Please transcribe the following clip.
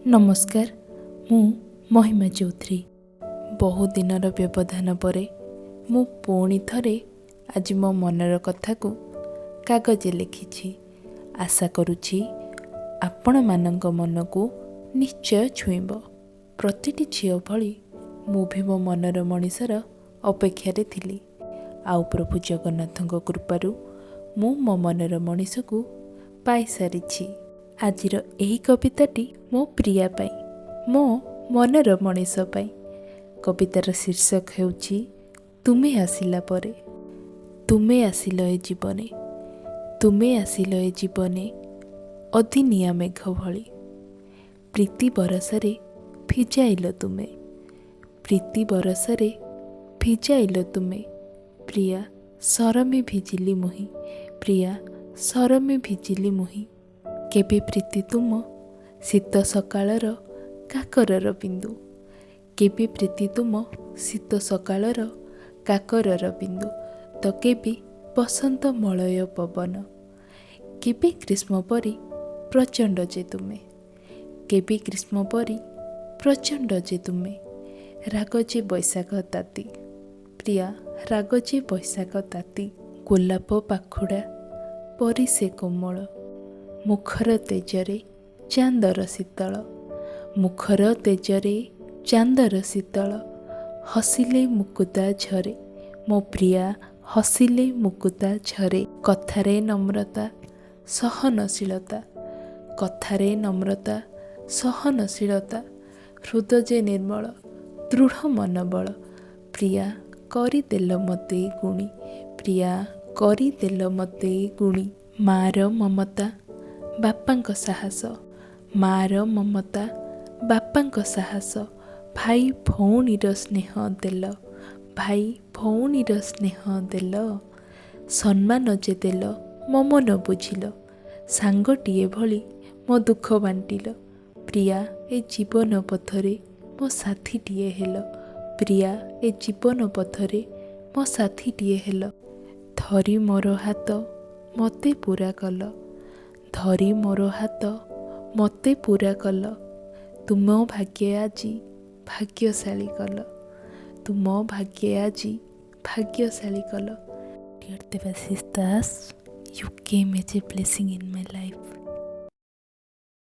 नमस्कार, मु महिमा चौधरी। बहु दिनर व्यवधान परे मु पुणी थरे आज मो मनर कथा को कागजे लिखिछि। आशा करुछि आपण मानक मन को निश्चय छुईब। प्रतिटी झियो भली मु भी मो मनर मनीषर अपेक्षारे थिली। आउ प्रभु जगन्नाथଙ୍କ कृपारू मु मो मनर मनीष को पाई सारिछि। आजिर एही कविताटी मो प्रिया पाई, मो मनर मनीष पाई। कवितार शीर्षक हेउछि तुमे आसिला परे। तुमे आसिल ए जीवने, तुमे आसिल ए जीवने अदिनिया मेघ भली। प्रीति बरसरे भिजाइल तुमे, प्रीति बरसरे भिजाइल तुमे। प्रिया सरमे भिजिली मुही, प्रिया सरमे भिजिली मुही। केबे प्रीति तुम शीत सकाळर काकरर बिंदु, केबे प्रीति तुम शीत सकाळर काकरर बिंदु। तो केबे बसंत मलय पवन, केबे ग्रीष्म परी प्रचंड जे तुमे, केबे ग्रीष्म परी प्रचंड जे तुमे। राग जे बैशाख ताती, प्रिया राग जे बैशाख ताती। गोलाप पाखुड़ा परी से कोमल, मुखर तेजरे चांदर शीतल, मुखर तेजरे चांदर शीतल। हसिले मुकुता झरे, मो प्रिया हसिले मुकुता झरे। कथारे नम्रता सहनशीलता, कथारे नम्रता सहनशीलता। हृदय जे निर्मल दृढ़ मनोबल। प्रिया करिदेल मते गुणी, प्रिया करिदेल मते गुणी। मार ममता बापांक साहस, मार ममता बापांक साहस। भाई भौणीर स्नेह देल, भाई भौणीर स्नेह देल। सम्मान जे देल मो मन बुझिल, सांगटीए भली मो दुख बांटिल। प्रिया ए जीवन पथरे मो साथीटीए हेल, प्रिया ए जीवन पथरे मो साथीटीए हेल। धरी मोर हाथ मते पूरा कल, धरी मोर हाथ मते पूरा कल। तुम भाग्य आजी भाग्यशाली कल, तुम भाग्य आजी भाग्यशाली कल। Dear Devashish Das, you came as a blessing in my life.